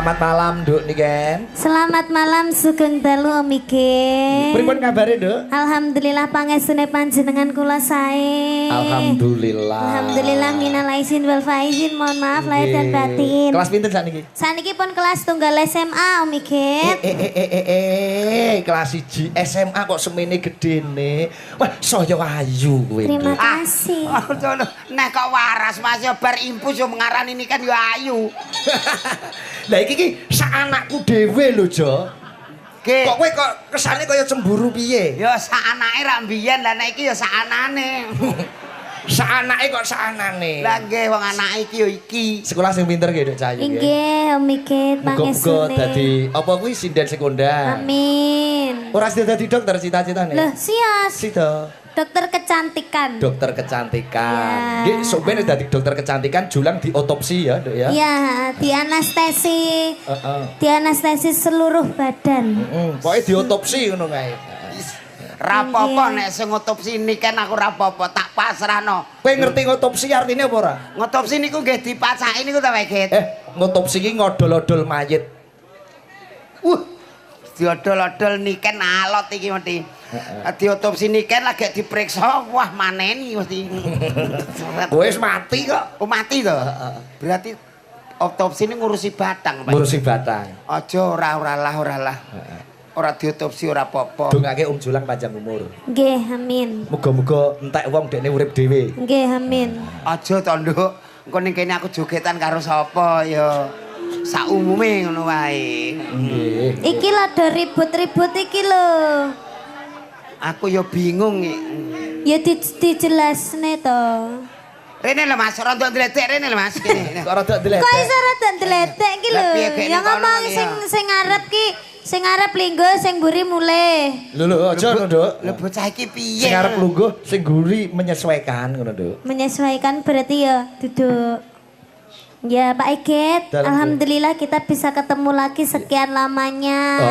Selamat malam, Duk Niken. Selamat malam sugeng dalu Om Iken. Pripun kabare, Duk? Alhamdulillah pangestune panjenengan kula sae. Alhamdulillah. Alhamdulillah minal aizin wal faizin. Mohon maaf lahir dan batin. Kelas pinten sakniki? Saniki pun kelas tunggal SMA Om Iken. Kelas 1 SMA kok semene gedene. Wah, saya ayu kowe. Terima kasih. Nek kok waras Mas yo bar impus yo mengarani ini kan yo ayu. Lah iki sak anakku dhewe lho, Jo. Kok kowe kok kesane kaya cemburu piye? Yo sak anake ra mbiyen lah nek iki yo sak anane. Sak anake kok sak anane. Lah nggih wong anake iki yo iki. Sekolah sing pinter nggih, Duk Cahayu. Inggih Om Iken Muga-muga pangestune. dadi apa kuwi sinden sekondar. Amin. Ora sida dadi dokter cita-citane. Loh, sias. Sida. Dokter kecantikan. Dokter kecantikan. Ya. Nggih, sampeyan dadi dokter kecantikan julang diotopsi ya, Dok ya. Iya, di anestesi. Heeh. Di anestesi seluruh badan. Pokoke diotopsi ngono kae. Rapopo nek sing ngotopsi niken aku rapopo tak pasrahno. Kowe ngerti ngotopsi artine apa ora? Ngotopsi niku nggih dipacaki niku ta Wegit. Ngotopsi ki ngodol-odol mayit. Diodol-odol niken alot iki mesti. Diotopsi niken lagi diperiksa, wah maneni mesti. Kowe wis mati kok. Oh mati to? Berarti otopsi ini ngurusi batang, Pak. Ngurusi batang. Aja ora lah. Ora diotopsi ora apa-apa. Dongake Julang panjang umur. Nggih, amin. Muga-muga entek wong dekne urip dhewe. Nggih, amin. Aja to, Nduk. Engko ning kene aku jogetan karo sapa ya saumume ngono wae. Nggih. Iki lho do ribut-ribut iki lho. Aku ya bingung iki. Ya dijelasne to. Rene lho Mas, rada ndledek rene lho Mas kene. Kok rada ndeledek. Kok iso rada ndledek iki lho. Lah, piye kene Ya kono ngomong iki, ya? sing ngarep ki, sing ngarep linggo, sing mburi mulih. Lho aja ngono, Duk. Lho bocah iki piye? Sing arep lungguh, sing guri menyesuaikan ngono, Duk. Menyesuaikan berarti ya duduk. Ya Pak Iget, Dalam, alhamdulillah kita bisa ketemu lagi sekian lamanya.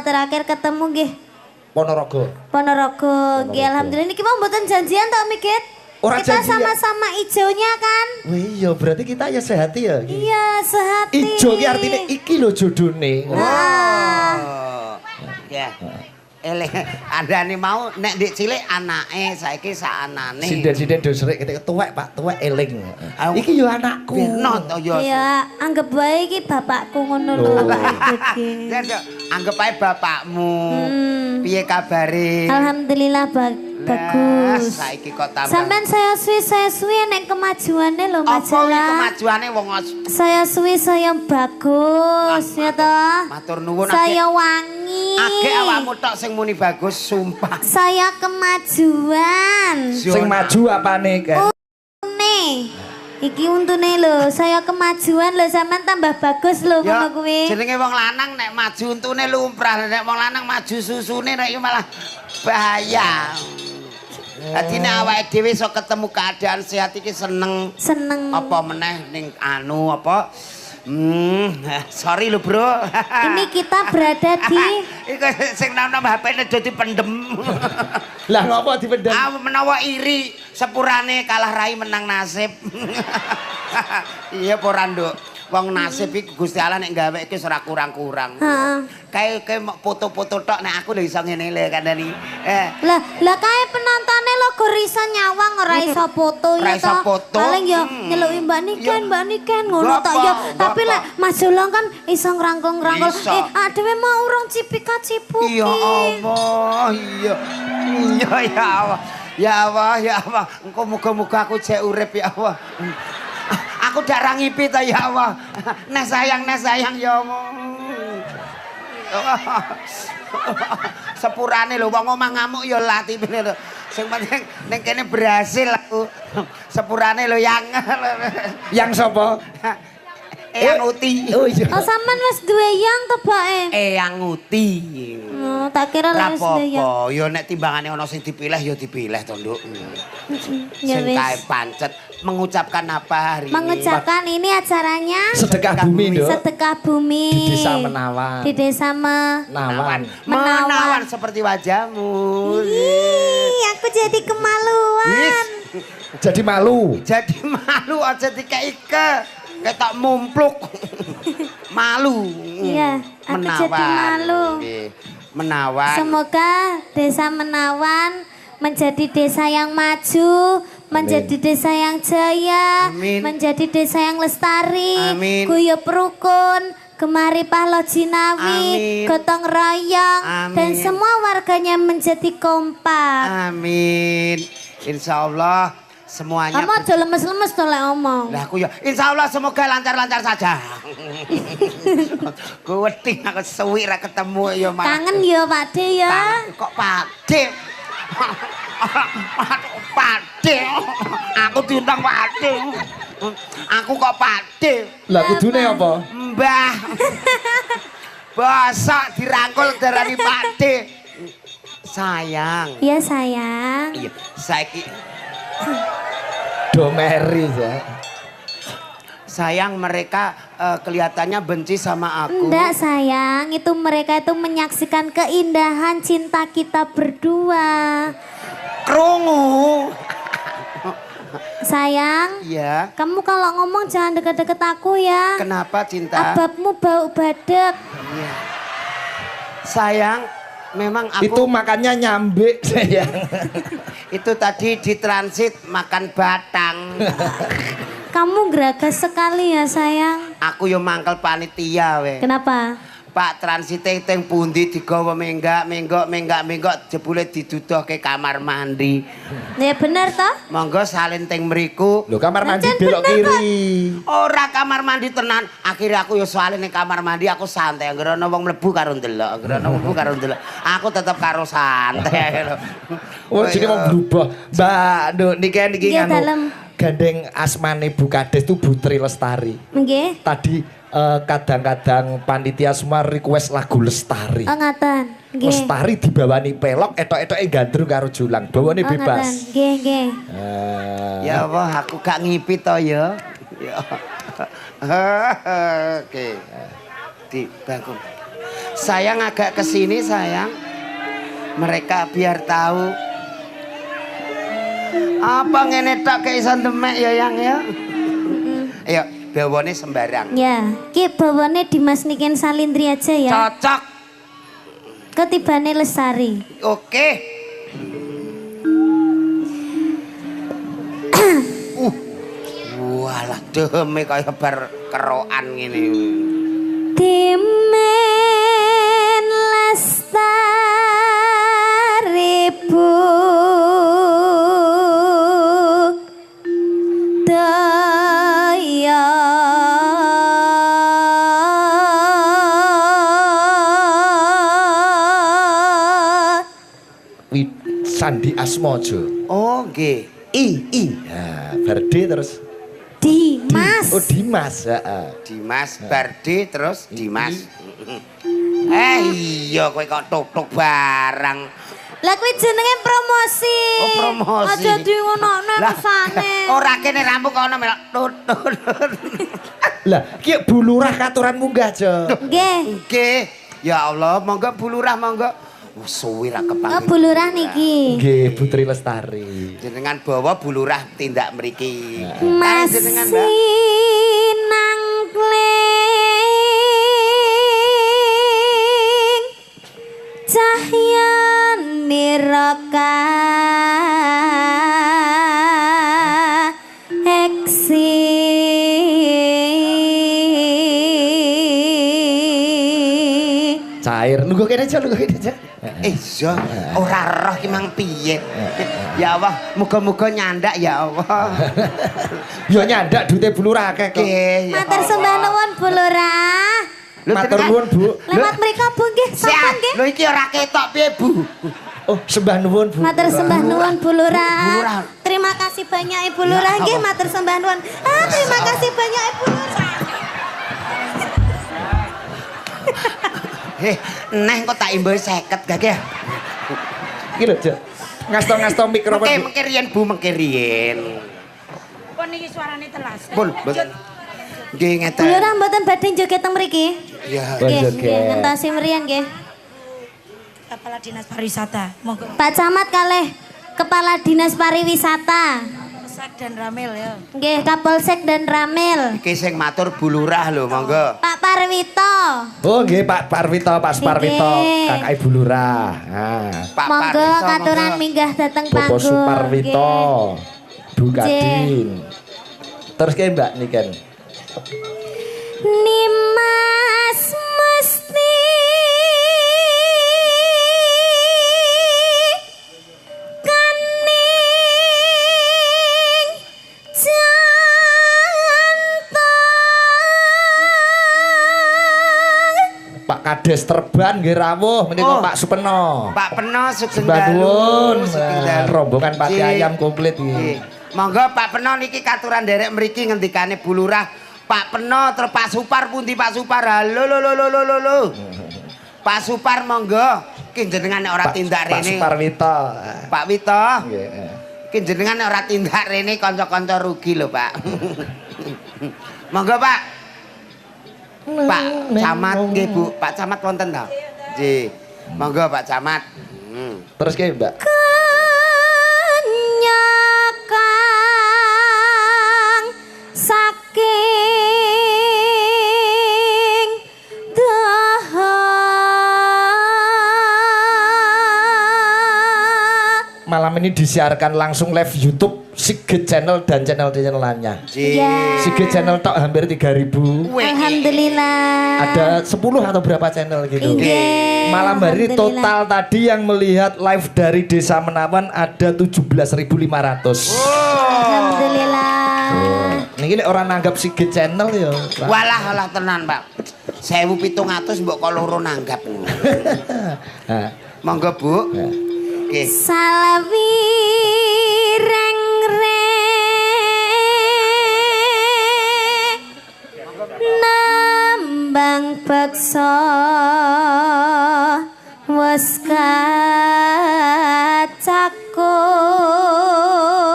Terakhir ketemu nggih Ponorogo. Ponorogo. Nggih alhamdulillah niki mau mboten janjian to Miget? Ora Kita janjian. sama-sama ijonya kan? Wih, iya berarti kita ya sehati ya. Iya, sehati. Ijo ki artine iki lho jodone. Ah. Oh. Ya. Eleh andane mau nek ndik cilik anake saiki sak anane. Sinden-sinden dosrek ketika tuwek, Pak, tuwek eling. Iki yo anakku. Beno to yo. Ya, anggap bae iki bapakku ngono lho Pak Iget ki. Ya, anggap ae bapakmu. Piye kabare? Alhamdulillah bagus. Saiki kok tambah. Sampean saya suwi nek kemajuannya lho apa iki majalah. kemajuane wong Saya suwi saya bagus ya toh. matur nuwun Saya wangi. Akeh awakmu tok sing muni bagus sumpah. Saya kemajuan. Sing maju apane, Kan? Nih. Iki untune lho, saya kemajuan lho sampean tambah bagus lho Ya, ngono kuwi. jenenge wong lanang nek maju untune lumrah, nek wong lanang maju susune nek iki malah bahaya. Dadi nek awake dhewe iso ketemu keadaan sehat iki seneng. Seneng. Apa meneh ning anu apa? Sorry lho, Bro. Ini kita berada di Iku sing nom-nom HP-ne dadi pendem. Lah ngopo dipendem? Menawa iri sepurane kalah rai menang nasib. Iya ora Nduk. Wong nasib iki Gusti Allah nek gawe iki ora kurang-kurang. Heeh. Kae foto-foto tok nek aku lho iso ngene lho kandhani. Lah kae penontonnya lo goriso nyawang ora iso foto Ora ya iso toh. foto. Paling ya nyeluki Mbak Niken ngono tok ya. Tapi lek Mas Jolong kan iso ngrangkul-ngrangkul. Iso. Adewe mau urung cipika-cipuki. Ya Allah, iya. Iya ya Allah. Ya Allah, ya Allah. Engko muga-muga aku jek urip ya Allah. Aku darah ngipi ta ya Allah. Nah sayang ya Allah. Sepurane lho wong omah ngamuk ya latipene lho. Sing penting ning kene berhasil aku. Sepurane lho Yang sapa? Eyang Uti. Oh iya. Oh sampean wis duwe yang to, Bake? Eyang Uti. Oh, tak kira wis duwe yang. Rapopo, ya nek timbangane ana sing dipilih ya dipilih to, Nduk. Ya Sing wis. kae pancet mengucapkan apa hari Mengucapkan ini acaranya Sedekah bumi, Nduk. sedekah bumi. Di desa Menawan. Di desa Nawan. Menawan seperti wajahmu. Ih, aku jadi kemaluan. Jadi malu. Jadi malu aja dikei ketok mumpluk. malu. Iya, aku jadi malu. Nggih. Menawan. Semoga desa Menawan menjadi desa yang maju, menjadi desa yang jaya, Amin. menjadi desa yang lestari, Amin. guyub rukun, gemari pahlo jinawi, Amin. gotong royong, Amin. dan semua warganya menjadi kompak. Amin. Insya Allah semuanya. Kamu aja lemes-lemes tuh lek omong. Lah aku ya insya Allah semoga lancar-lancar saja. Ku wedi aku suwi ra ketemu ya Mas. Kangen ya Pak De ya. Kok Pak De? Pak De. Aku diundang Pak De. Aku kok Pak De. Lah kudune apa? Mbah. Bosok dirangkul darani Pak De. Sayang. Iya sayang. Iya, saiki Domeri ya. sayang mereka kelihatannya benci sama aku. Enggak sayang, itu mereka itu menyaksikan keindahan cinta kita berdua. Krungu. Sayang, Iya. kamu kalau ngomong jangan deket-deket aku ya. Kenapa cinta? Ababmu bau badek. Iya. Sayang, memang aku Itu makannya nyambe sayang. itu tadi di transit makan batang. Kamu geragas sekali ya sayang. Aku yo mangkel panitia we. Kenapa? Pak transite teng pundi digawa menggak jebule diduduhke kamar mandi. Ya bener toh? Monggo salin teng mriku. Lho kamar mandi Pancen belok bener, kiri. Ora kamar mandi tenan. Akhirnya aku yo salin ning kamar mandi aku santai. Anggere ana wong mlebu karo ndelok, anggere ana mlebu karo ndelok. Aku tetep karo santai. Oh jadi mau berubah. Mbak, Nduk niki Nggih, dalem. gandeng asmane Bu Kades itu Putri Lestari. Nggih. Tadi kadang-kadang panitia semua request lagu Lestari. Oh ngaten. Nggih. Lestari dibawani pelok, etok-etoke gandrung karo julang. Bawane Oh ngaten. bebas. Nggih, nggih. Ya Allah, aku gak ngipit to ya. Ya. Oke. Di bangku. Sayang agak kesini sayang. Mereka biar tahu. Apa ngene tok kek iso demek ya yang ya. Ayo, bawane sembarang. Ya, ki bawane Dimas Niken Salindri aja ya. Cocok. Ketibane Lestari. Oke. Walah deme kaya bar kerokan ngene. Dimen Lestari bu daya Sandi Asmojo. Oh, nggih. I. Nah, Barde terus. Dimas. Oh Dimas, heeh. Dimas Bardi terus Dimas. Iya kowe kok tuk-tuk barang. Lah kuwi jenenge promosi. Oh, promosi. Aja di ngono-ngono rasane. Ora kene rambut kono melok tut. Lah, ki Bu Lurah katuran munggah, Jo. Nggih. Nggih. Ya Allah, monggo Bu Lurah monggo. Suwi ra Oh, kepanggih. Bu Lurah niki. Nggih, Putri Lestari. Jenengan bawa Bu Lurah tindak mriki. Masih Jenengan, Mbak. nang kling cahya niraka Cair. Nunggu kene aja, nunggu kene aja. Iya, ora roh ki mang piye. Ya Allah, muga-muga nyandak ya Allah. Yo nyandak duite Bu Lurah akeh kok. Nggih. ya Matur Allah. sembah nuwun Bu Lurah. Matur nuwun, Bu. Lewat mriko Bu nggih, sampun nggih. Lho iki ora ketok piye, Bu? Oh, sembah nuwun, Bu. Matur sembah nuwun Bu Bu Lurah. Lurah. Terima kasih banyak Ibu Lurah nggih, Allah. matur sembah nuwun. Terima kasih banyak Ibu Lurah. Neh kok tak imbahi 50 gak ya? Iki lho, Jo. Ngasto-ngasto mikrofon. Bu. Mengke riyen Bu, mengke riyen. Pun iki suarane telas. Pun, mboten. Nggih Bu ngeten. Lurah mboten badhe joget teng mriki. Ya. Bon Nggih, joget. nggih, ngentosi mriyen nggih. Kepala Dinas Pariwisata. Monggo. Pak Camat kalih Kepala Dinas Pariwisata. Kapolsek dan Ramil ya. Nggih, Kapolsek dan Ramil. Iki sing matur Bu Lurah lho, monggo. Pak Parwito. Oh nggih Pak Parwito, Pak Suparwito, Nggih. Kakak Ibu Lurah. Nah, Pak Monggo Parwito, katuran monggo. minggah dateng Bapak panggung. Suparwito, Nggih. Bu Kadin. Terus kayak Mbak Niken. Nimas mesti kaning jantong. Pak Kades Terban nggih rawuh menika Oh. Pak Supeno. Pak Peno Sugeng Mbak Nuwun. Sugeng Nah, Dalu. rombongan pati Nggih. ayam komplit iki. Nggih. Monggo Pak Peno niki katuran derek mriki ngendikane Bu Lurah. Pak Peno terus Pak Supar pundi Pak Supar? Halo lo. Pak Supar monggo. Ki jenengan nek ora tindak Pak rene. Suparwito. Pak Wito. Nggih. Ki jenengan nek ora tindak rene kanca-kanca rugi lho, Pak. Monggo, Pak. Pak Camat nggih, Bu. Pak Camat wonten ta? Nggih. Monggo Pak Camat. Terus kayak Mbak. Kenyakang saking dahat. Malam ini disiarkan langsung live YouTube Sigit Channel dan channel-channel lainnya. Nggih. Iya. Sigit Channel tok hampir 3.000. Alhamdulillah. Ada 10 atau berapa channel gitu. Nggih, Malam hari alhamdulillah. total tadi yang melihat live dari Desa Menawan ada 17.500. Alhamdulillah. Niki nek orang nanggap Sigit Channel ya. Pak. Walah tenan, Pak. 1.700 mbok kok loro nanggap. Nah, Monggo, Bu. ya. Nggih. Salawi nambang beksa wes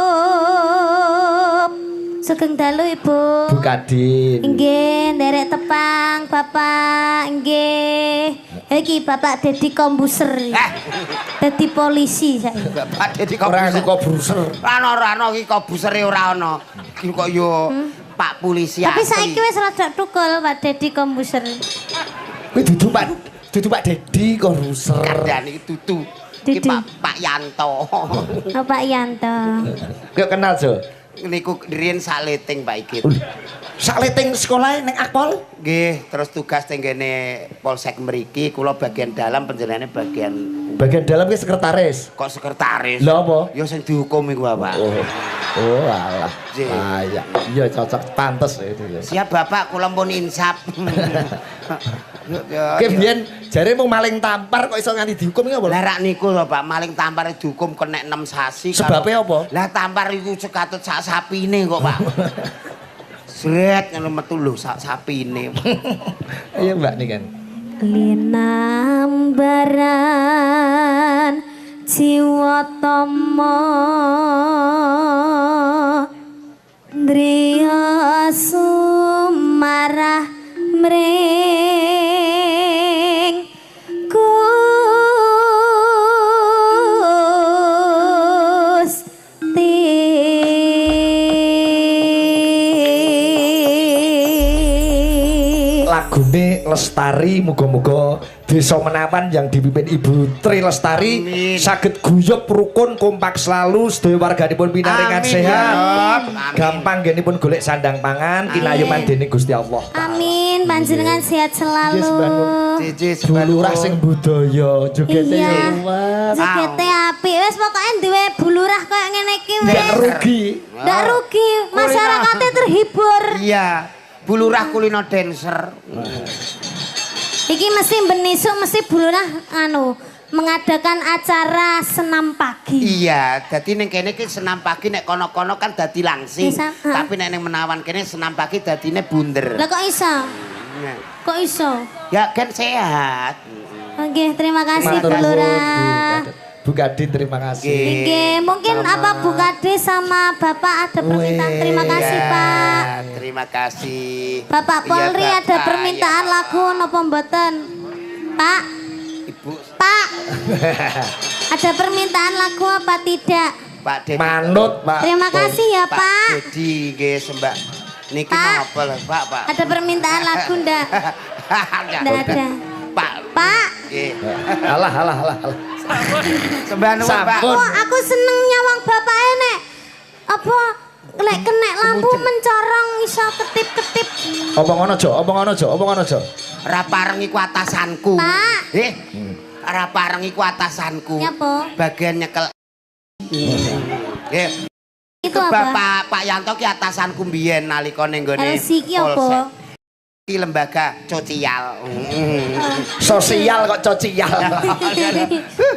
kacakup. Sugeng dalu Ibu. Bu Kadin. Nggih, nderek tepang Bapak, nggih. Iki Bapak Dedi Kombuser. Dadi polisi saya. Bapak Dedi Orang Kobuser. suka bruser. Rano iki kobusere ora ana. Iki kok yo Pak polisi Tapi asli. saiki wis rada tukul Pak Dedi Kombuser. Kuwi dudu Pak Dedi kok bruser. Kandhane iki tutu. Iki Dudu. Pak Yanto. Oh, Pak Yanto. Kok kenal Jo? Niku riyen saleting Pak Igit. Sakleting sekolah ning Akpol. Nggih, terus tugas tenggene Polsek mriki, kula bagian dalam panjenengane bagian Bagian dalam ki sekretaris. kok sekretaris. Lha apa? Ya sing dihukum iku, Bapak. Oh alah. Ji. Ah iya, iya cocok pantes itu ya. Siap Bapak, kula pun insap. Ki biyen jare mung maling tampar kok iso nganti dihukum iki apa? Lah rak niku lho, Pak, maling tampar dihukum kena 6 sasi. Sebabe apa? Lah tampar iku sekatut sak sapine kok, Pak. Sret ngono metu lho sak sapine. Iya Mbak nih kan. Linambaran jiwa tama driya sumarah mring Gusti. Lagune Lestari muga-muga Desa Menawan yang dipimpin Ibu Tri Lestari Amin. saged guyub rukun kompak selalu sedaya warganipun pinaringan Amin, sehat. ya Rob. Amin. Gampang genipun golek sandang pangan kinayuman dening Gusti Allah. Amin, panjenengan sehat selalu. Yes, Mbak Nur. Cici Bulurah sing budaya jogete Iya. ya luwes. Jogete apik wis pokoke duwe bulurah koyo ngene iki Ndak wis. rugi. Ndak rugi, masyarakatnya terhibur. Iya, bulurah kulino dancer. Iki mesti benisuk mesti bulurah mengadakan acara senam pagi. Iya, dadi ning kene iki senam pagi nek kono-kono kan dadi langsing. Bisa, Tapi nek ning Menawan kene senam pagi dadine bunder. Lah kok iso? Nah, Kok iso? ya kan sehat. Oke, terima kasih Matur nuwun, bulurah. Bu Kadin terima kasih. Oke. Oke, mungkin apa Bu Kade sama Bapak ada permintaan? Terima kasih, Ya, Pak. Terima kasih. Bapak Iya, Polri ada Bapak. permintaan Ya, lagu napa mboten? Pak, Ibu. Pak. Ada permintaan lagu apa tidak? Pak Dedi. Manut, Pak. Terima kasih ya, Pak. Pak Dedi nggih sembah. Niki Pak. napa lho, Pak? Ada permintaan lagu ndak? Ndak ada. Pak. Pak. Nggih. Alah. Sembah nuwun, Pak. Sampun. Oh, aku seneng nyawang bapak nek. Apa lek kena lampu mencorong iso ketip-ketip. Omong ngono, Jo. Ora pareng iku atasanku. Pak. Ora pareng iku atasanku. Nyapa? Bagian nyekel. Nggih. Itu apa? Pak Yanto ki atasanku mbiyen nalika ning gone. LC ki apa? Ki lembaga sosial. Sosial kok cocial.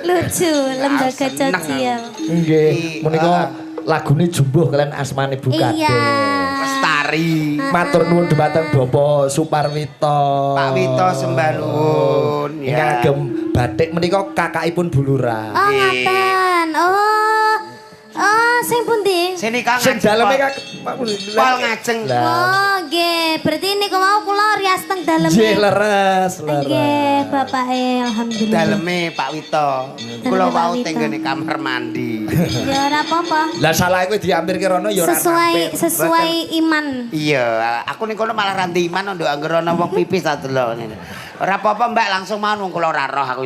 Lucu, lembaga seneng sosial. Nggih, menika lagune jumbuh kalian asmane Bu Kade. Iya. Lestari. Matur nuwun dhumateng Bapak Suparwito. Pak Wito sembah nuwun. Ngagem batik menika kakakipun Bulura. Oh, ngaten. Oh, sing pundi? Sini Kang. Sing daleme Kak Pol ngajeng. Oh, nggih. Berarti niku mau kula rias teng dalem. Nggih leres. Nggih, Bapak alhamdulillah. Daleme Pak Wito. Kula Pak wau Wito. tenggene kamar mandi. Ya ora apa-apa. Lah salah kowe diampir ki rono ya ora Sesuai iman. Iya, aku ning kono malah ranti iman nduk anggere ana wong pipis ta delok ngene. Ora apa-apa Mbak, langsung mawon wong kula ora roh aku.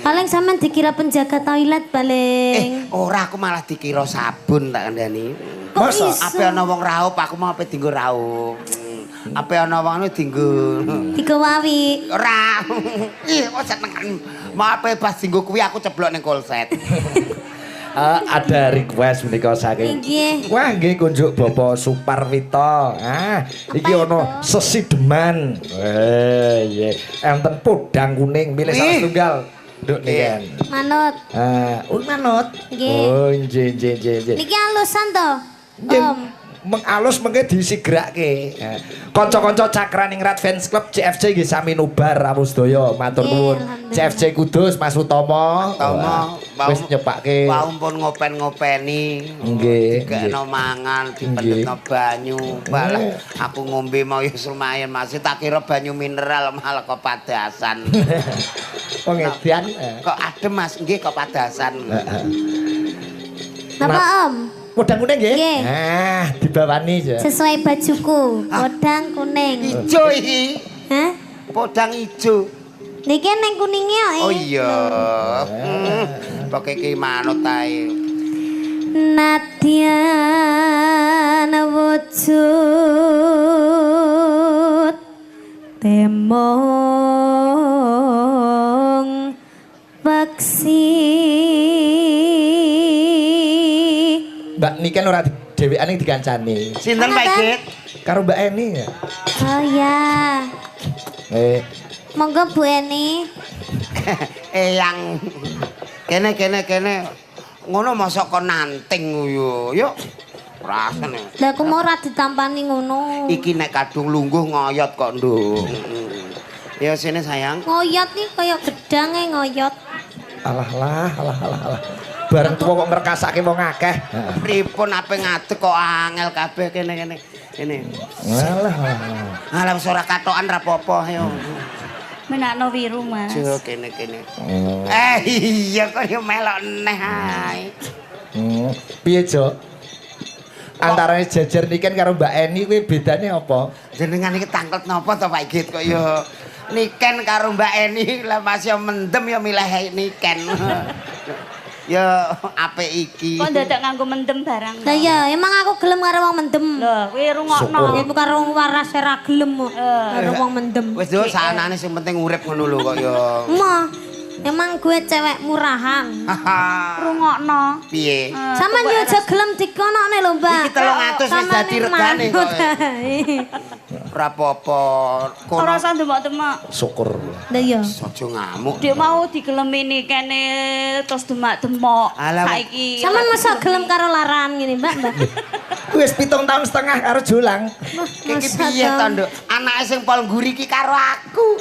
Paling sampean dikira penjaga toilet paling. Ora aku malah dikira sabun tak kandhani. Kok iso? Ape ana wong raup aku mau ape dienggo raup. Ape ana wong dienggo Digawawi. ora. Ih, kok senengan. Mau ape pas dienggo kuwi aku ceblok ning kolset. Ada request menika saking. Nggih. Wah, nggih kunjuk Bapak Suparwito. Iki ana sesideman. Iya. Enten podang kuning milih salah tunggal. Nduk niken. Manut. Manut. Nggih. Oh, nggih. Niki alusan to? Nggih, Om. mengalus mengke disigrake. Kanca-kanca Cakraningrat Fans Club CFC nggih sami nubar rawuh sedaya. Matur Nggih, nuwun. alhamdulillah. CFC Kudus Mas Utomo. Wis nyepake. Wau pun ngopen-ngopeni. Nggih. Dikekno mangan, dipendhetno banyu. Malah aku ngombe mau ya lumayan masih tak kira banyu mineral malah kok padasan. Pengedian. Kok adem Mas, nggih kok padasan. Napa Om? Podang kuning nggih? Nggih. Dibawani ya. Sesuai bajuku, podang kuning. Ijo iki. Hah? Podang ijo. Niki neng kuningnya ya. Oh iya. Pokoke ki manut ae. Nadyan wujud temong peksi. Mbak Niken ora dhewekan ning dikancani. Sinten Pak Dik? Karo Mbak Eni ya. Oh ya. Monggo Bu Eni. Yang kene. Ngono mosok kon nanting yo. Yuk. Rasane. Lah aku mau ora ditampani ngono. Iki nek kadung lungguh ngoyot kok, Nduk. Ya sini sayang. Ngoyot nih kaya gedange ngoyot. Alah. Bareng tuwa kok ngrekasake wong akeh. Pripun ape ngadeg kok angel kabeh kene. Alah. Alah wis ora katokan ra apa-apa ayo. Menakno wiru, Mas. Jo kene. Iya kok yo melok neh ae. Piye, Jo? Antarane jejer Niken karo Mbak Eni kuwi bedane apa? Jenengan iki tanglet napa to Pak Git kok yo Niken karo Mbak Eni lah masih mendem yo milih Niken. Ya apik iki. Kok dadak nganggo mendem barang. Lah ya, emang aku gelem karo wong mendem. Lho, kuwi rungokno. Ya bukan wong waras ora gelem kok. Karo wong mendem. Wis yo sanane sing penting urip ngono lho kok yo. Mah, emang gue cewek murahan. Rungokno. Piye? Sampeyan yo aja gelem dikonokne lho, Mbak. Iki 300 wis dadi regane kok. Ora apa-apa. Ora usah demak-demak. Syukur. Lah iya. Aja ngamuk. Dia mau digelemi kene terus demak-demak. Alah, Saiki. Sampeyan masa gelem karo laran ngene, Mbak? Wis 7 tahun setengah karo Julang. Iki piye to, Nduk? Anake sing pol nguri iki karo aku.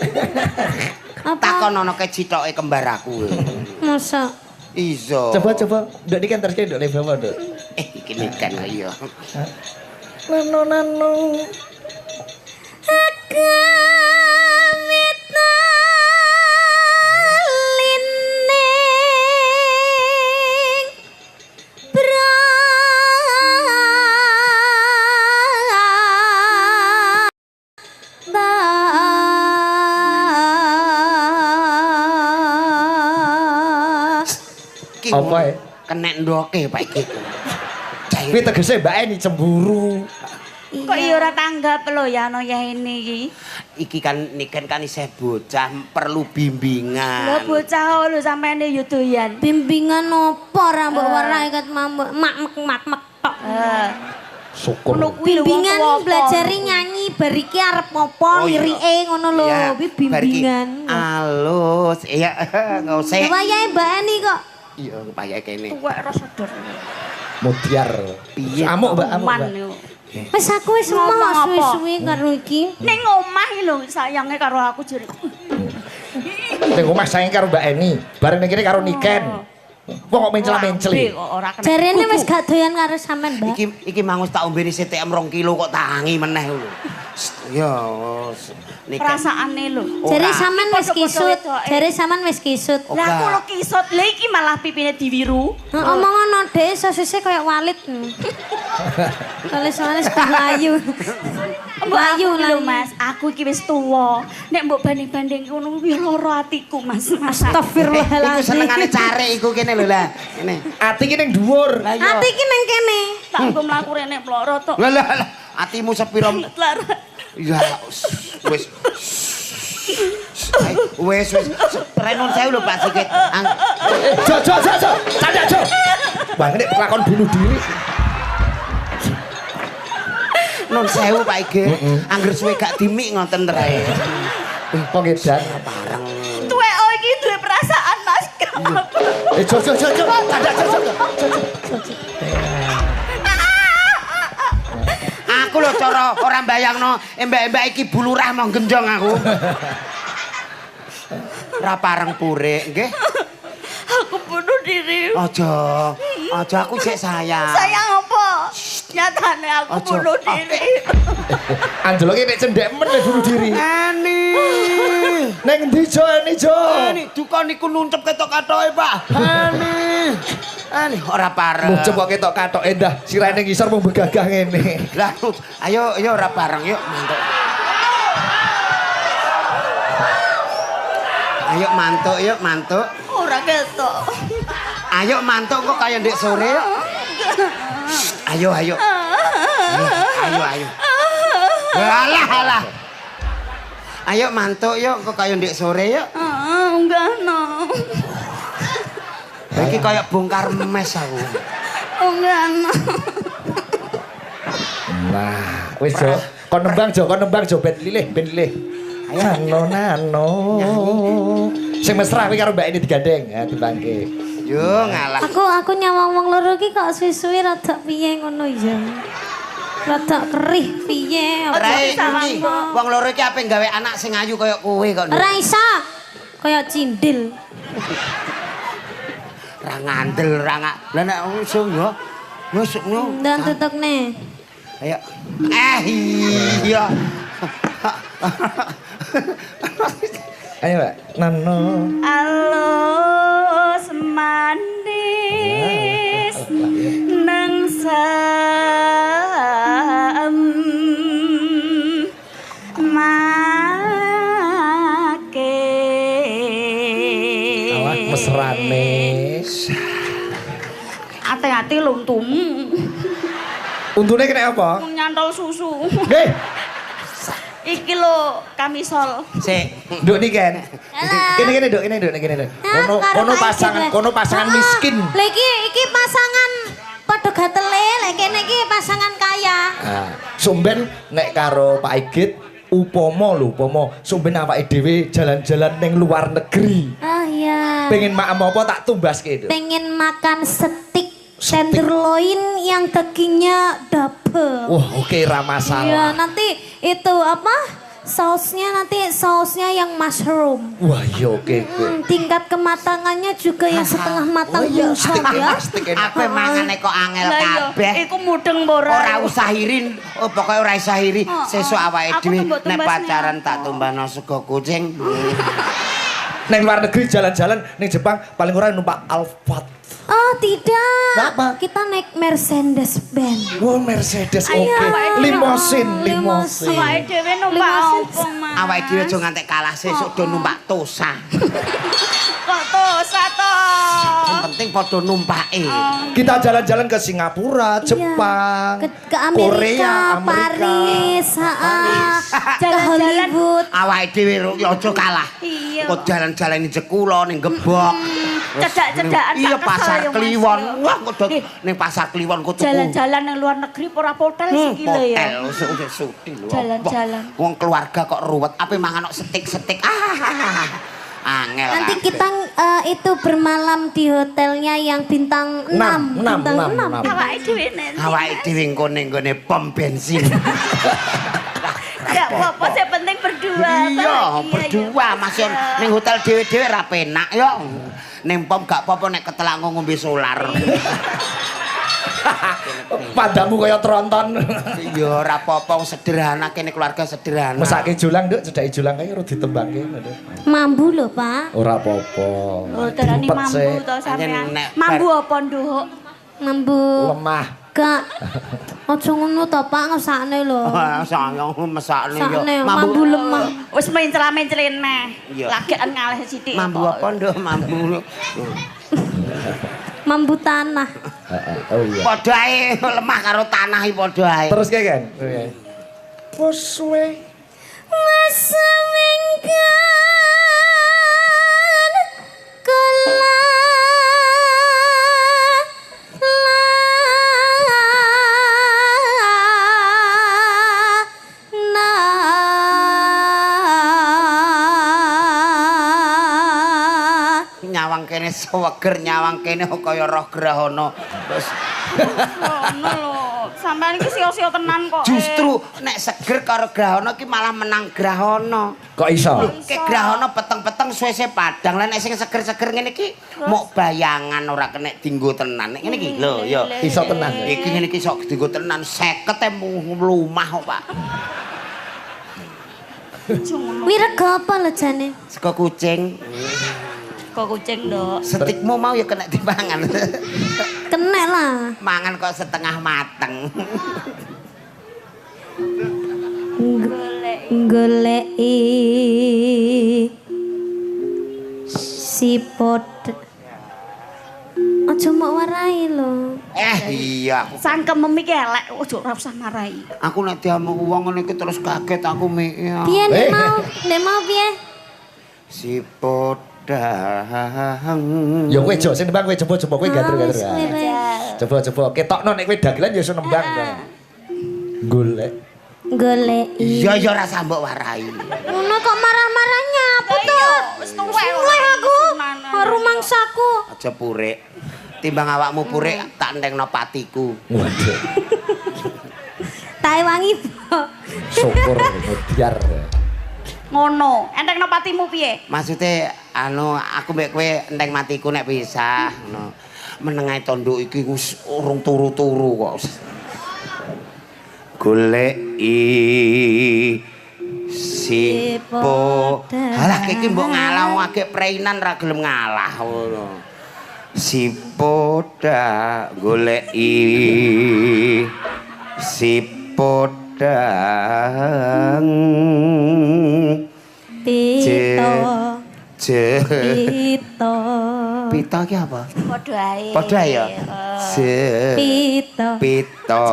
Takon ana kecitoke kembar aku. Masa Iso. Coba. Nduk Niken terus nduk le bawah, Nduk. Iki Niken ayo. Nano. iki. Apa ya? Kenek ndoke Pak iki. Kuwi tegese Mbak Eni cemburu. Kok iya ora tanggap lho ya ana ya ini iki. Iki kan niken kan isih bocah perlu bimbingan. Lho bocah lho sampeyan yo doyan. Bimbingan opo ra mbok weruh ikat mak tok. Syukur. Ngono kuwi lho wong Bimbingan tuwa. belajari nyanyi bariki arep apa Oh, iya. lirike ngono lho. Ya, Kuwi bimbingan. Halus. Iya, enggak usah. Wayahe Mbak Eni kok. Iya, payah kene. Tuwek ra sedher. Mudiar. Piye? Amuk Mbak, amuk Man Mbak. yo. Wis aku wis Ngomong mau apa? suwi-suwi karo iki. Ning omah iki lho sayange karo aku jere. Ning omah saing karo Mbak Eni, bareng ning kene karo Niken. Wong kok mencela-menceli. Kok ora kena. Jarene wis gak doyan karo sampean, Mbak. Iki mangus tak ombeni CTM 2 kilo kok tangi meneh lho. Ya, niken. Perasaane lho. Jare Ora. sampean wis Padha-padha kisut. wedoke. Jare sampean wis kisut. Lah aku lo kisut, lha iki malah pipine diwiru. Omong ngono Dek, sosise koyo walit. Soale-soale layu. Layu Lho Mas, aku iki wis tuwa. Nek mbok banding-banding ngono kuwi lara atiku Mas. Iku Astagfirullahaladzim. senengane care iku kene lho lah. Kene. Ati ki ning dhuwur. Lah iya. Ati ki nang kene. Tak nggo mlaku rene ploro tok. Lah lah lah. Atimu sepiro? Lara. Ya wis. Wis. Renun saya lho Pak Sikit. Jo. Canda Jo. Wah, ini lakon bunuh diri. Nun sewu Pak Ige. Angger suwe gak dimik ngoten terae. Pengedan. Bareng. Tuwek iki duwe perasaan Mas. Jo. Canda Jo. Aku lho cara ora mbayangno mbak-mbak iki bulurah mau gendong aku. Ora pareng purik, nggih. Aku bunuh diri. Aja aku cek sayang. Sayang apa? Nyatane aku Aja. bunuh diri. Anjelo ki nek cendhek men le bunuh diri. Ani. Ning endi Jo Eni Jo? Ani, duka niku nuncep ketok-katoke, Pak. Ani ora pareng. Mucep kok ketok katok endah sirane ngisor mung begagah ngene. Lah, ayo ora bareng yuk, mantuk. Ayo mantuk yuk, mantuk. Ora ketok. Ayo mantuk kok kaya ndek sore yuk. Ayo. Ayo. Alah. Ayo mantuk yuk kok kaya ndek sore yuk. Enggak no. Iki kaya bongkar mes aku. Enggak no. Nah, wis Jo. Kon nembang Jo ben lilih. Ayo nano. Sing mesra kuwi karo Mbak Eni digandeng, ya dibangke. Yo ngalah. Aku nyawang wong loro iki kok suwi-suwi rada piye ngono ya. Rada kerih piye. Rai iki wong loro iki ape gawe anak sing ayu kaya kowe kok. Ora iso. Kaya cindil. Ra ngandel ra ngak. Lah nek usung yo. Wis ngono. Dan tutukne. Ayo. Iya. Ayo Mbak. Nano. Halo semanis nang sam make Awak mesrane. ati-ati luntumu Untune kena apa? nyantol susu Nggih. iki lho kamisol Sik. Nduk Niken. Alah. Kene Nduk. Kono pasangan miskin. Lah iki pasangan padha gatele, lek kene iki pasangan kaya. Nah, sumben nek karo Pak Igit upama sumben awake dhewe jalan-jalan ning luar negeri. Ah iya. Pengen makan apa tak tumbaske itu. Pengen makan steak tenderloin yang dagingnya double. Wah, oke ra masalah. Iya, nanti itu apa? Sausnya yang mushroom. Wah, iya oke. Tingkat kematangannya juga yang setengah matang Oh iya, bungkam ya. steak enak. Ape mangane kok angel lah iya kabeh. iku mudeng ora Ora usah irin, pokoke ora usah iri. Sesuk awake Aku dhewe tumbuk nek tumbas pacaran tak tumbano sego kucing. Neng luar negeri jalan-jalan ning Jepang paling ora numpak Alphard. Oh tidak. Apa? Kita naik Mercedes Benz. Oh Mercedes oke. Ayo. Limosin. Awake dhewe numpak opo, Mas? Awake dhewe aja ngantek kalah sesuk do numpak Tosa. Kok Tosa to? Yang penting padha numpake. Kita jalan-jalan ke Singapura, Jepang, Ke Amerika, Paris, ke Hollywood. Awake dhewe ya aja kalah. Iya. Kok jalan-jalan ning Jekulo ning Gebok. Cedak-cedakan Iya tak pasar kesel ya, Mas. Kliwon. Wah kok Eh. ning pasar Kliwon kok tuku. Jalan-jalan yang luar negeri ora hotel sikile ya. Hotel sudi lho. Jalan-jalan. Wong keluarga kok ruwet, ape mangan kok setik-setik. Angel. Nanti kita itu bermalam di hotelnya yang bintang 6. Bintang 6. Awake dhewe nek. Awake dhewe engko ning gone pom bensin. Ya apa sih penting berdua. Iya, Pak. berdua Mas Yon. Ning hotel dhewe-dhewe ra penak yo. Ning pom gak apa-apa nek ketelak ngombe solar. Padamu kaya tronton. Iya ora apa-apa sederhana kene keluarga sederhana. Mesake julang, Nduk, cedhaki julang kae ora ditembangke. Mambu loh Pak. Ora apa-apa. Oh, darani Dipet mambu sih. to sampean. Nek Mambu apa, Nduk? Mambu. Lemah. Gak. Aja ngono to Pak, ngesakne lho. sayang mesakne yo. Sakne mambu lemah. Wis mencra-mencrene neh. Iya. Lagian ngalih sithik. Mambu apa Nduk? Mambu. Mambu tanah. Oh iya. Padha ae lemah karo tanah iki padha ae. Terus kayak kan? Wes suwe. Wes minggan kula Nyawang kene seweger, nyawang kene kaya roh grahana. Terus Ngono lho. Sampeyan iki sia-sia tenan kok. justru nek seger karo grahana iki malah menang grahana. Kok iso? Ke grahana peteng-peteng suwe-suwe padang. Lah nek sing seger-seger ngene iki mok bayangan ora kena dienggo tenan. Nek ngene iki lho ya. Iso tenan. Iki ngene iki sok dienggo tenan 50 e mlumah kok, Pak. wirega apa lho jane? Sego kucing. Kok kucing, Nduk. Setikmu mau ya kena dipangan. Kenek lah. Mangan kok setengah mateng. Goleki si pod. Aja mok warai lho. Iya. Sangkem memik elek, ojo ora usah marahi. Aku nek diamu wong ngene iki terus kaget aku mikir. Piye nek mau piye? Si podang. Ya kowe jok sing nembang kowe coba kowe gater-gater. Wis Coba ketokno nek kowe dagelan ya iso nembang. Golek. goleki. Iya ya ora sambok warai. Ngono kok marah-marahnya apa to? Wis tuwek aku. Rumangsaku. Aja purik. Timbang awakmu purik tak entengno patiku. Waduh. Tae wangi. Syukur biar. Ngono, entengno patimu piye? Maksude aku mbek kowe enteng matiku nek pisah ngono. Menengae tanduk iki wis urung turu-turu kok. Goleki sipo. Halah iki mbok ngalah wong agek preinan ra gelem ngalah ngono. Sipoda goleki sipodang Pito. Pito. Pita ki apa? Padha ae. Padha ya. Pito. Pito.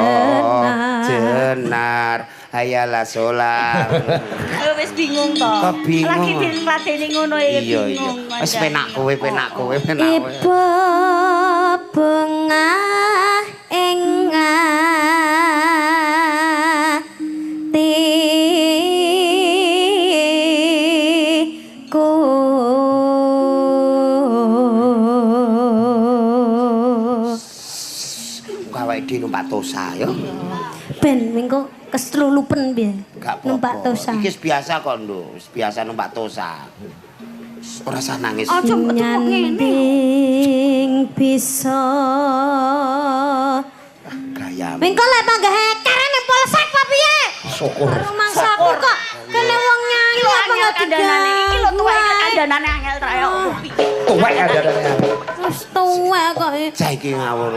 Jenar. Hayalah sholat. Kowe wis bingung to. Kok bingung? Lagi dilateni ngono iki Iya iya. bingung. Wis penak kowe, penak kowe, penak kowe. Ibu bengah ingatiku Awake dhewe numpak Tosa ya. ben mingko keslulupen piye Gak numpak apa-apa. Tosa. Iki wis biasa kok, Nduk. Wis biasa numpak Tosa. Ora usah nangis. Aja mbok tepuk ngene. Nyanding bisa Gayam. mingko lek panggah hekeran ning polsek apa piye? Syukur. Rumangsaku kok kene wong nyanyi Iki lho apa angel gak kandhanane iki lho tuwek digawe? kandhanane angel tra ya opo piye. Tuwek ya dadane. Wis tuwek kok. Saiki ngawur.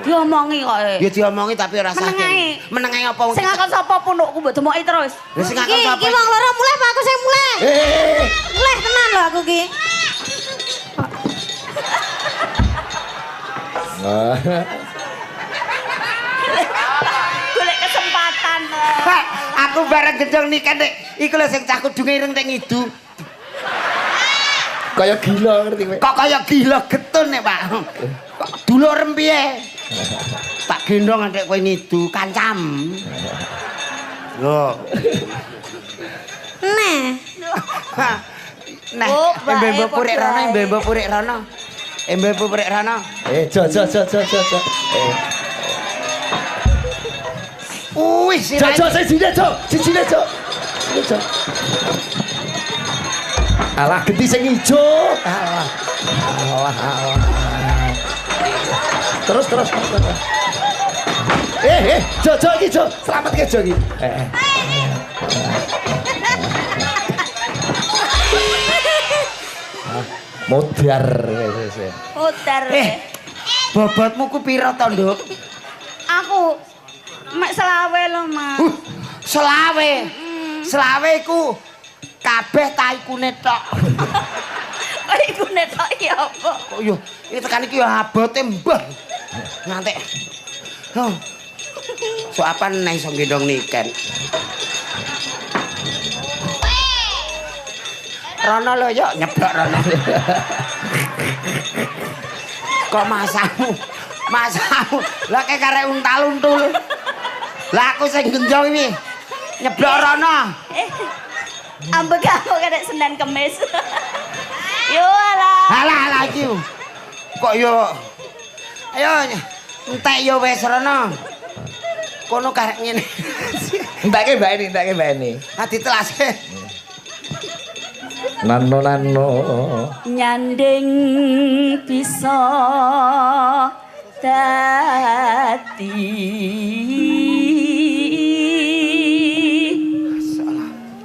Diomongi kok. Ya diomongi tapi ora sah. Menengae apa wong. Sing akon sapa punukku mbok demoki terus. Lah sing akon sapa? Iki wong loro mulai Pak aku sing mulai. Mulai tenan lho aku ki. Golek kesempatan. Aku bareng gendong nikah nek iku lho sing cah kudunge ireng nek ngidu. Kaya gila ngerti kowe. Kok kaya gila getun nek Pak. Kok dulur piye? Tak gendong nek kowe ngidu kancam. Lho. Nah. Nah, mbok purik rono, mbok purik rono. Mbok purik rono. Jo. Wis, Jo, sijine, Jo. Sijine, Jo. Jo. Alah, genti sing ijo. Alah. Terus. Jo iki, Jo. Selamatke Jo iki. Modar. Putar. Bobotmu ku pira to, Nduk? Aku mek selawe lho, Mas. Selawe. Selawe iku kabeh taikune tok. Kok iku netok ya apa? Kok yo iki tekan iki yo abote mbah. Ngantek. So apa nek iso gendong niken. Rono lho yo nyeblok rono. Kok masamu? Lah kayak karek untal-untul. Lah aku sing gendong iki. Nyeblok rono. Ambek aku kadek Senin Kemis. Yo alah. Alah iki. Kok yo ayo entek yo wis rono. Kono karek ngene. Entake Mbak ini. Ha ditelase. Nano. Nyanding bisa dadi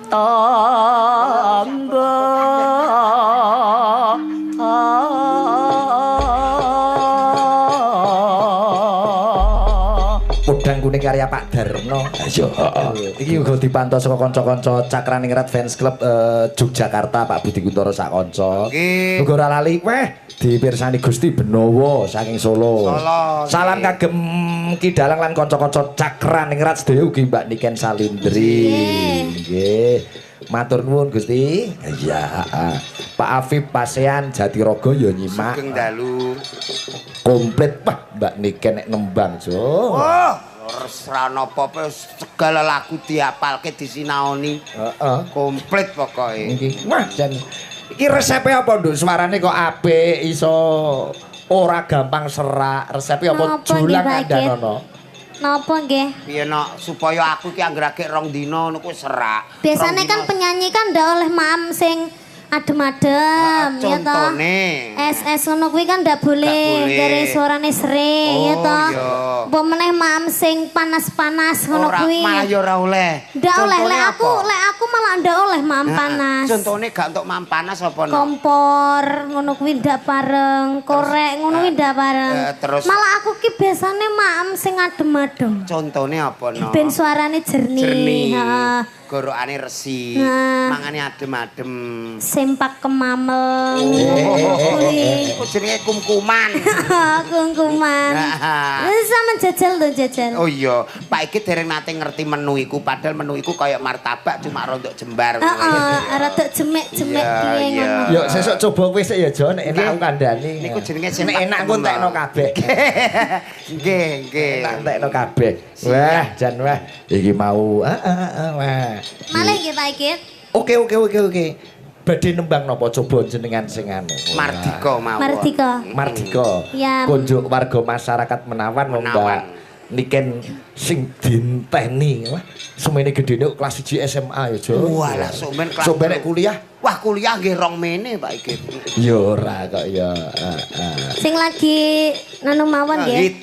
tangga Podang Kuning karya Pak Darno. Ayo. Iki uga dipantau saka kanca-kanca Cakraningrat Fans Club Yogyakarta Pak Budi Kuntoro sak kanca. Nggih. Uga ora lali dipirsani Gusti Benowo saking Solo. Salam kagem Ki Dalang lan kanca-kanca Cakraningrat sedaya ugi Mbak Niken Salindri. Nggih. Matur nuwun Gusti. Iya. Pak Afif Pasean Jatirogo ya nyimak. Sugeng dalu. Komplit Mbak Niken nek nembang, Jo. Oh, ora apa-apa segala lagu diapalke disinaoni. Heeh. Komplit pokoke. Nggih. Wah, jan iki resepe apa, Nduk? Suarane kok apik, iso ora gampang serak. Resepe apa julang kandhanono? Napa nggih? Piye nok supaya aku ki anggerake 2 dina niku serak. Biasanya kan penyanyi kan ndak oleh maam sing adem-adem ya toh. Contone. Es ngono kuwi kan ndak boleh dari suarane sering ya toh. Apa meneh maam sing panas-panas ngono kuwi. Malah ya ora oleh. Ndak oleh lek aku malah ndak oleh maam panas. Contone gak entuk maam panas apa no? Kompor ngono kuwi ndak bareng, korek ngono kuwi ndak bareng. Terus malah aku ki biasane maam sing adem-adem. Contone apa no? Ben suarane jernih. Heeh. Gorokane resi. Mangane adem-adem. Sempak kemamel. Kok jenenge kumkuman. Kumkuman. Sama jajal to jajal. Oh iya, Pak iki dereng nate ngerti menu iku padahal menu iku kaya martabak cuma rontok jembar. Heeh, rada jemek-jemek piye ngono. Yo sesuk coba kowe sik ya, Jo, nek enak aku kandhani. Niku jenenge nek enak ku entekno kabeh. Nggih. Enak entekno kabeh. Wah, jan wah. Iki mau wah. Malih nggih Pak iki. Oke. Badhe nembang napa coba jenengan sing anu. Mardika mawon. Mardika. Ya. Kunjuk warga masyarakat Menawan Mbak Niken sing dinteni. Wah, semene gedene kelas 1 SMA ya, Jo. Walah, somen kelas. Somen nek kuliah. Wah, kuliah nggih 2 mene Pak iki. Ya ora kok ya. Sing lagi nanu mawon nggih.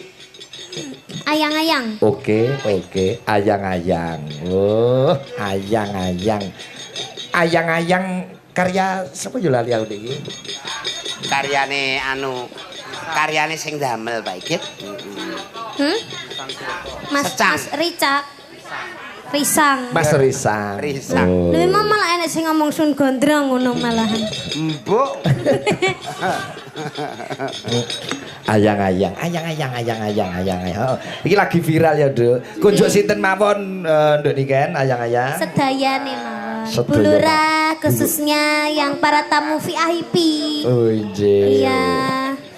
Ayang-ayang. Oke. Ayang-ayang. Oh, ayang-ayang. Ayang-ayang karya sapa yo lali aku iki. Karyane anu karyane sing damel Pak Igit. Mas Secang. Mas Ricak. Risang. Mas Risang. Risang. Oh. Lha memang malah enek sing ngomong Sun Gondrong ngono malahan. Mbok. Ayang. Oh, iki lagi viral ya, Nduk. Kunjuk sinten mawon, Nduk Niken, ayang-ayang. Sedayane mawon. Sedaya, Bu Lurah khususnya yang para tamu VIP. Oh, injih. Iya.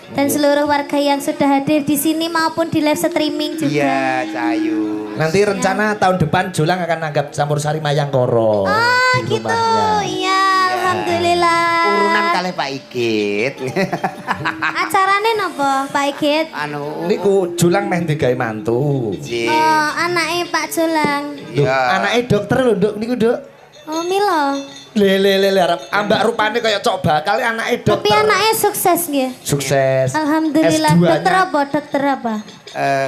Dan seluruh warga yang sudah hadir di sini maupun di live streaming juga. Iya, Cayu. Nanti rencana tahun depan Julang akan nanggap Campur Sari Mayangkara di Gitu. rumahnya. Iya, alhamdulillah. Urunan kalih Pak Igit. Acarane napa, Pak Igit? Anu, Niku Julang meh digawe mantu. Ji. Oh, anake Pak Jolang. Loh, Iya. anake dokter lho, Nduk, niku, Nduk. Oh, Milo. Le arep ambak rupane kaya cok bakal anake dokter. Tapi anaknya sukses nggih. Sukses. Alhamdulillah. S2-nya. Dokter apa? Dokter apa?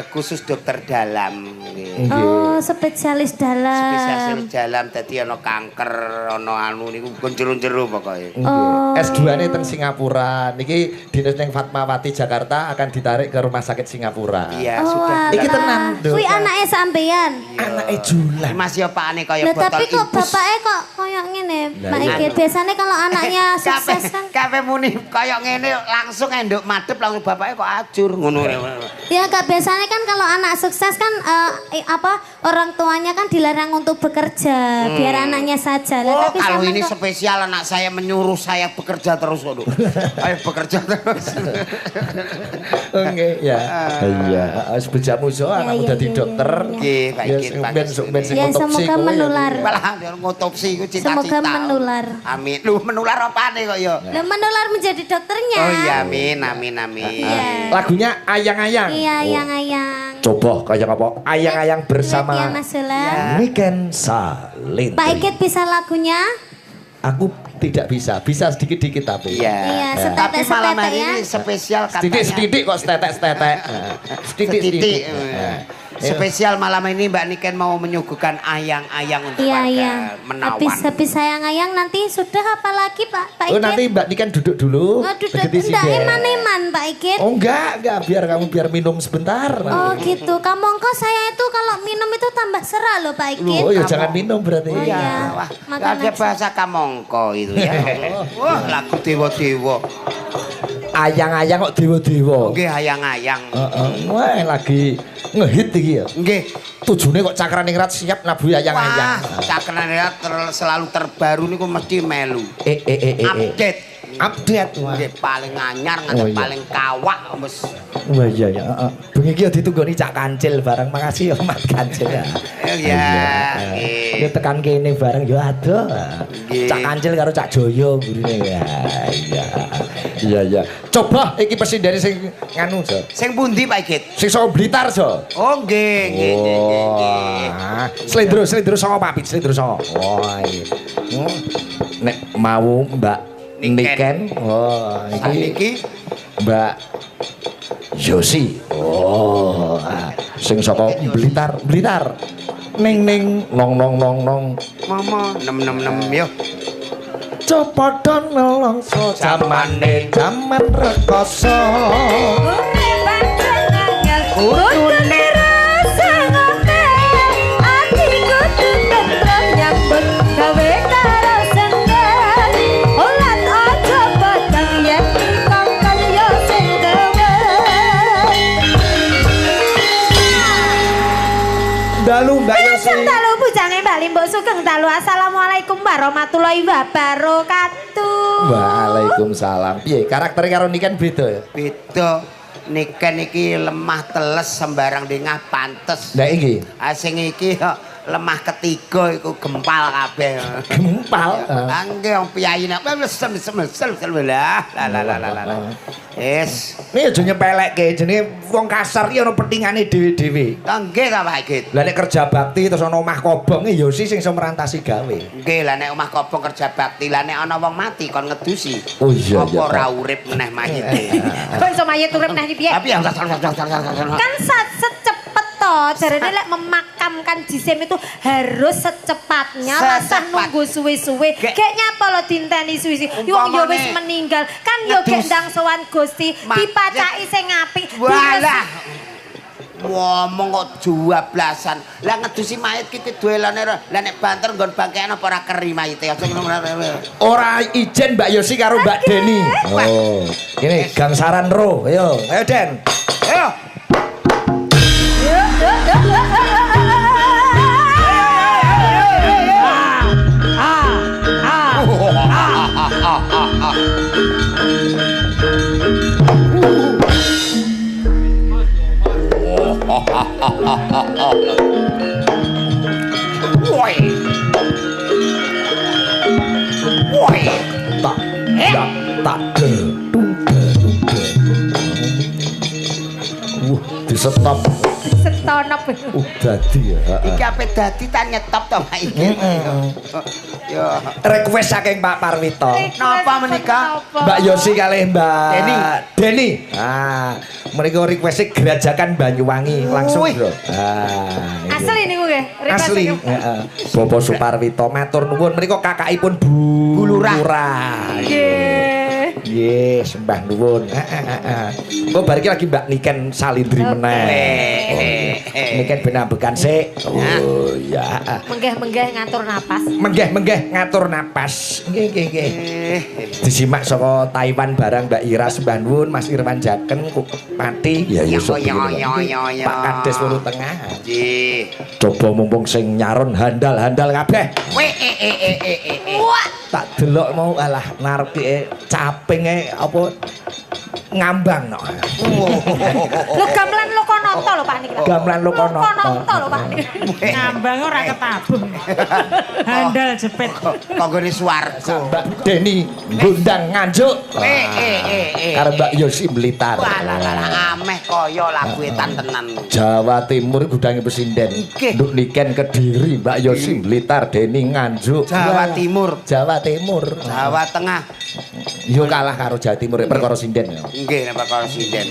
Khusus dokter dalam. Nggih. Oh, spesialis dalam. Spesialis dalam dadi ana kanker, ana anu niku jero-jero pokoke. Oh. S2-ne teng Singapura. Niki dinas ning Fatmawati Jakarta akan ditarik ke rumah sakit Singapura. Iya, Oh, sudah. Iki tenan, Dok. Kuwi anake sampean. Anake Julang. Mas yo pakane kaya Loh, botol tapi kok infus. bapaknya kok koyo ngene, Lah, Pak iya. Igit. Biasanya kalau anaknya sukses kan. Kafe muni kaya ngene langsung enduk madhep langsung bapaknya kok ajur ngono. Ya gak biasanya kan kalau anak sukses kan orang tuanya kan dilarang untuk bekerja biar anaknya saja. Lah, Oh, tapi kalau sama ini kok- spesial anak saya menyuruh saya bekerja terus waduh. Ayo bekerja terus. Oke, ya. Iya, wis bejamu so Ya, anakmu ya, dadi ya, dokter. ya, ya. Nggih, Pak Ya, Igit, Pak ben Igit. ben sing Ya, otopsi semoga kowe ya. menular. Malah dia ngotopsi iku cita-cita. Semoga menular. Amin. Lu menular apane kok ya? Lah menular menjadi dokternya. Oh iya, amin, amin, amin. Iya. Lagunya Ayang-ayang. Iya, Oh. ayang-ayang. Coba kayak apa? Ayang-ayang Lihat ya bersama Mas Jolang. Niken Salintri. Pak Igit bisa lagunya? Aku tidak bisa, bisa sedikit-dikit tapi. Iya. Iya, setetek. Tapi malam hari ya. ini spesial katanya. Setitik-setitik kok setetek-setetek. Setitik-setitik. Spesial malam ini Mbak Niken mau menyuguhkan ayang-ayang untuk Iya, warga iya. menawan. Habis sayang-ayang nanti sudah apa lagi Pak Oh Igit? nanti Mbak Niken duduk dulu. Oh, duduk begitu enggak sih, eman-eman Pak Igit. Oh enggak, biar kamu minum sebentar. Oh gitu. Kamu engkau saya itu kalau minum itu tambah serak loh Pak Igit. Oh ya jangan minum berarti. Oh, iya. Wah, Makan ada aja. bahasa kamongko itu ya. Wah, lagu dewa-dewa. Ayang-ayang kok dewa-dewa. Nggih ayang-ayang. Wah lagi ngehit iki ya. Nggih. Tujune kok Cakra Ningrat siap nabuhi ayang-ayang. Wah, cakrane selalu terbaru niku mesti melu. Update. Update. Wah. Nggih paling anyar Oh, nganti iya. paling kawak wis. Wah iya ya. Bengi iki ya ditunggoni Cak Kancil bareng. Makasih ya Mat Kancil ya. Iya. nggih. Ya tekan kene bareng ya adoh. Nggih. Cak Kancil karo Cak Joyo gurine ya. Iya. Iya iya. Coba iki presiden sing nganu, Jo. Sing pundi Pak Igit? Sing saka Blitar, Jo. Oh nggih, nggih, nggih, nggih. Slendro songo papit, slendro songo. Wah, iya. Nek mau Mbak Niken. Oh, Niki Mbak Yosi. Oh, sing saka Blitar. Ning nong. mama 666 yo. Copodan nelongso jamane jaman rekoso. Kudune rasa ngoke, atiku tentrem nyambut gawe karo seneng. Ulat aja batang yen dikongkon yo sing dewe. Dalu Mbak Yosi. Dalu bujange Mbak Limbo Sugeng dalu. Assalamualaikum warahmatullahi wabarakatuh. Waalaikumsalam. Piye karakter karo Niken beda ya? Beda. Niken iki lemah teles sembarang dengah pantes. Lah iki Sing iki lemah ketiga iku gempal kabeh. gempal. Angge wong piyai nek lah. Yes. Ini aja nyepelekke jenenge wong kasar iki ana pentingane dhewe-dhewe. Nggih ta Pak Igit. Lah nek kerja bakti terus ana omah kobong ya Yosi sing iso merantasi gawe. Nggih lah nek omah kobong kerja bakti lah nek ana wong mati kon ngedusi. Oh iya Apa ora urip meneh mayite. Kok iso mayit urip neh piye? Tapi yang Kan secepet to, jarene lek memakan memakamkan jisim itu harus secepatnya, masa nunggu suwe-suwe. Gek nyapa lo dinteni suwe-suwe. Wong yo wis meninggal, kan yo gek ndang sowan Gusti, dipacaki sing apik. Walah. Ngomong kok 12-an. Lah ngedusi mayit ki duelane lah nek banter nggon bangkean apa ora keri mayite. Ora ijen Mbak Yosi karo Mbak Deni. Oh, ini gangsaran ro. Ayo, ayo Den. Ayo. Woi. Woi. Tak disetop. Setonop. Dadi ya. Iki ape dadi ta nyetop to Pak iki. Yo. Request saking Pak Parwito. Napa menika? Mbak Yosi kalih Mbak Deni. Menika request Gerajakan Banyuwangi langsung, Bro. Asli niku nggih. Asli, heeh. Bapak Suparwito matur nuwun menika kakakipun Bu Lurah. Nggih, sembah nuwun. Kok bar iki lagi Mbak Niken Salindri meneh. Niken ben ambekan sik. Oh ya. Menggeh-menggeh ngatur napas. Menggeh ngatur napas. Nggih. Disimak saka Taiwan barang Mbak Ira sembah nuwun Mas Irwan Jaken Pati. Ya Pak Kades Wulu Tengah. Nggih. Coba mumpung sing nyaron handal-handal kabeh. Tak delok mau alah narepike capinge apa ngambang no. Lho gamelan Lokonanta lho Pak niki. Gamelan Lokonanta lho Pak niki. Ngambang ora ketabuh. Handal jepit. Konggone swarga. Mbak Deni ngundang nganjuk. Karo Mbak Yosi Blitar. Walah ameh kaya lagu etan tenan. Jawa Timur gudange presiden. Nduk Niken Kediri, Mbak Yosi Blitar, Deni nganjuk. Jawa Timur. Jawa Timur. Jawa Tengah. Yo kalah karo Jawa Timur perkara sinden. Nggih nek perkara sinden.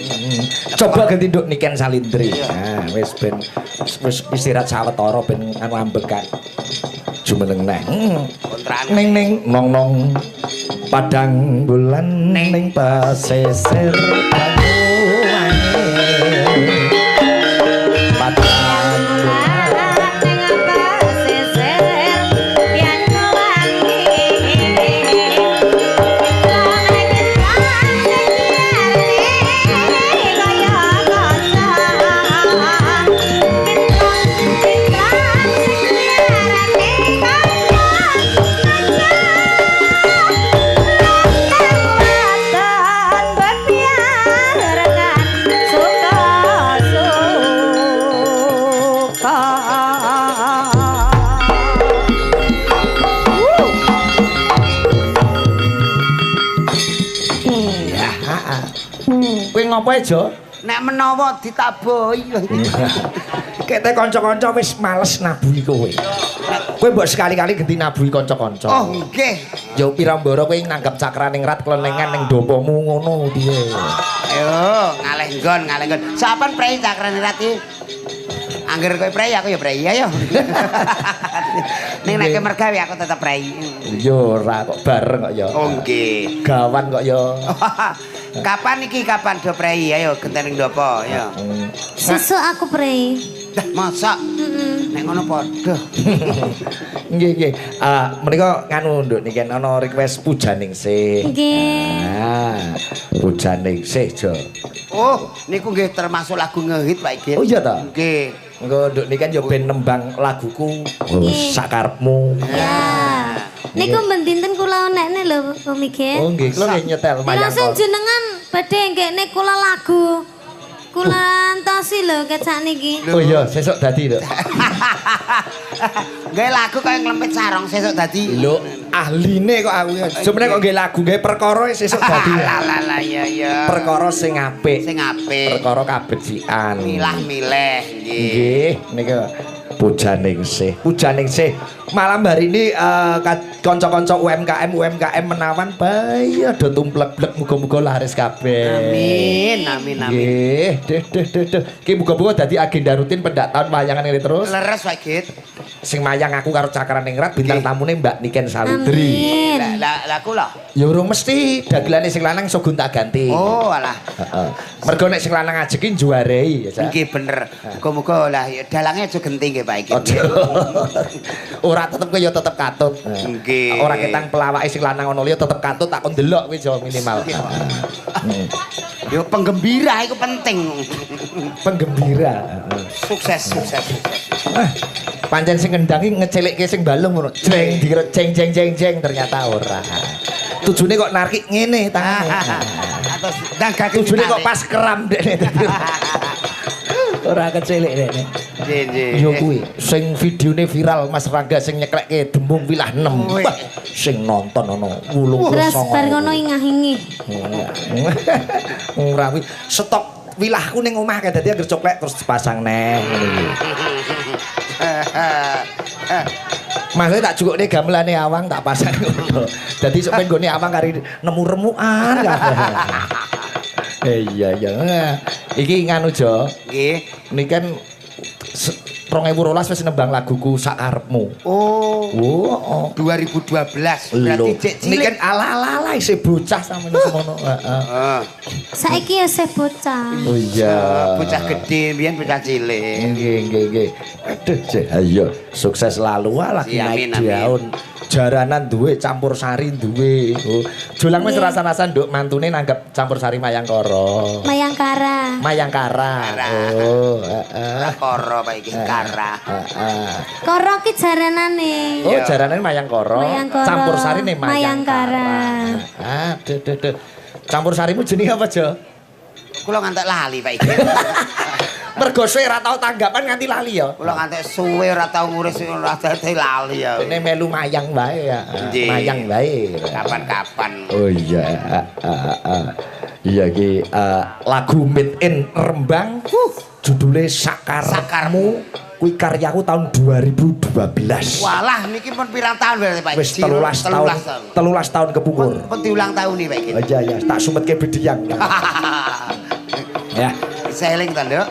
Coba ganti nduk Niken Salindri. Nah, wis ben wis istirahat sawetara ben anu ambekan. Jumeneng neh. Ning nong padang bulan ning pasisir Banyuwangi. Padang ngopo aja? Nek menawa ditabuhi. Kete kanca-kanca wis males nabuhi kowe. Kowe mbok sekali-kali ganti nabuhi kanca-kanca. Oh, nggih. Ya pirambara kowe nanggap cakraning rat klenengan ning dopomu ngono piye. Ayo, ngaleh nggon. Sapan prei cakraning rat iki? Angger kowe prei aku ya prei ayo. Ning nek mergawe aku tetep prei. Yo ora kok bareng kok ya. Oh, nggih. Gawan kok ya. Kapan iki kapan do prei ayo genteng ndopo ya. Sesuk aku prei. Dah masak. Nek ngono padha. Nggih. Menika nganu nduk niki ana request pujaningsih. Nggih. Pujaningsih Jo. Oh, niku nggih termasuk lagu ngehit Pak Igit. Oh iya ta? Nggih. Engko nduk niki kan yo ben nembang laguku sakarepmu. Ya. Niku mendinten kula nekne lho Om Igit. Oh nggih, kula nggih nyetel mayang. Langsung jenengan badhe nggekne kula lagu. Kula antosi lho ket sakniki. Oh iya, sesuk dadi lho. Nggih lagu kaya nglempit sarong sesuk dadi. Lho, ahline kok aku. Sebenarnya kok nggih lagu nggih perkara sesuk dadi. Lah ya. Perkara sing apik. Sing apik. Perkara kabecikan. Milah-milih nggih. Nggih, niku. Pujaningsih. Malam hari ini kanca-kanca UMKM menawan bae do tumplek-blek muga-muga laris kabeh. Amin. Nggih, deh. Ki muga-muga dadi agenda rutin pendak tahun wayangan ini terus. Leres wae, Git. Sing mayang aku karo Cakraningrat bintang tamune Mbak Niken Salindri. Lah aku lho. Ya urung mesti dagelane sing lanang iso gonta ganti. Oh, alah. Heeh. Mergo nek sing lanang ajeki juarei ya, Cak. Nggih bener. Muga-muga lah dalange aja genti nggih Pak iki. Ora tetep ya tetep katut. Nggih. Ora ketang pelawake sing lanang ono liya tetep katut tak kon delok kuwi jo minimal. Yo penggembira iku penting. Penggembira. Sukses. Pancen sing ngendang iki ngecelikke sing balung ngono. Jeng dikira jeng ternyata ora. Tujune kok narik ngene tangane. Atus ndangake Tujune kok pas keram dekne. Ora kecilik dekne. Nggih. Yo kuwi sing videone viral Mas Rangga sing nyeklekke Dembung Wilah 6. Wah, sing nonton ono 89. Terus bar ngono ingah-ingih. Ora kuwi stok wilahku ning omah kae dadi anggere coklek terus dipasang neh ngene iki. Maksudnya tak cukuk nih gamelane awang tak pasang ngono. Dadi sok ben gone awang kari nemu remukan kabeh. Iya. Iki nganu Jo. Nggih. Niki kan 2012 wis nembang laguku Sakarepmu. Oh. 2012 berarti cek Niki cilik. kan ala-ala isih bocah sampeyan semono. Heeh. Saiki ya se bocah. Oh iya. Bocah gede biyen bocah cilik. Nggih. Aduh, ayo sukses selalu lah naik daun. Jaranan duwe campur sari duwe. Oh. Jolang wis rasa-rasan nduk mantune nanggap campur sari Mayangkara. Mayangkara. Oh, heeh. Koro Pak iki kara. Koro ki jaranane. Oh, jaranane Mayangkara. Campur sarine Mayangkara. Aduh. Campur sarimu jenenge apa, Jo? Kula ngantek lali Pak iki. Mergo suwe ora tau tanggapan nganti lali ya. Kula ngantek suwe ora tau nguris ora dadi lali ya. Ini melu mayang wae ya. Nggih. Mayang wae. Kapan-kapan. Oh iya. Iya ki lagu Made in Rembang. Judulnya Sakarepmu. Kuwi karyaku tahun 2012. Walah niki pun pirang tahun berarti Pak. Wis 13 tahun kepungkur. Pun diulang tahun nih Pak iki. Oh iya, tak sumetke bediyang. Ya, Seling ta, Nduk?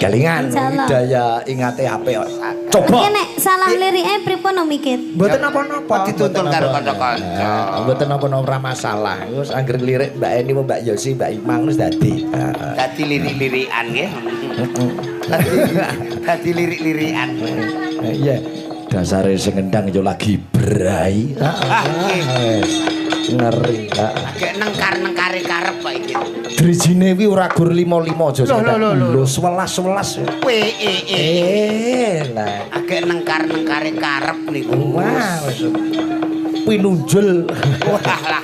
kelingan Insyaallah. daya ingate apik kok. Coba. Iki nek salah lirike pripun no mikir? Mboten napa-napa. Dituntun karo kanca-kanca. Mboten napa-napa masalah. Wis anggere lirik Mbak Eni Mbak Yosi Mbak Imang wis dadi. Dadi lirik-lirikan nggih. Dadi lirik-lirikan. Iya. Dasare sing ngendang yo lagi brai. Ngeri. Kayak nengkar-nengkare karep Pak iki. Drijine kuwi ora gur 5-5 aja. Lho. 11. Lah. Agek nengkar-nengkare karep niku. Wah, wis pinunjul. Wah, lah.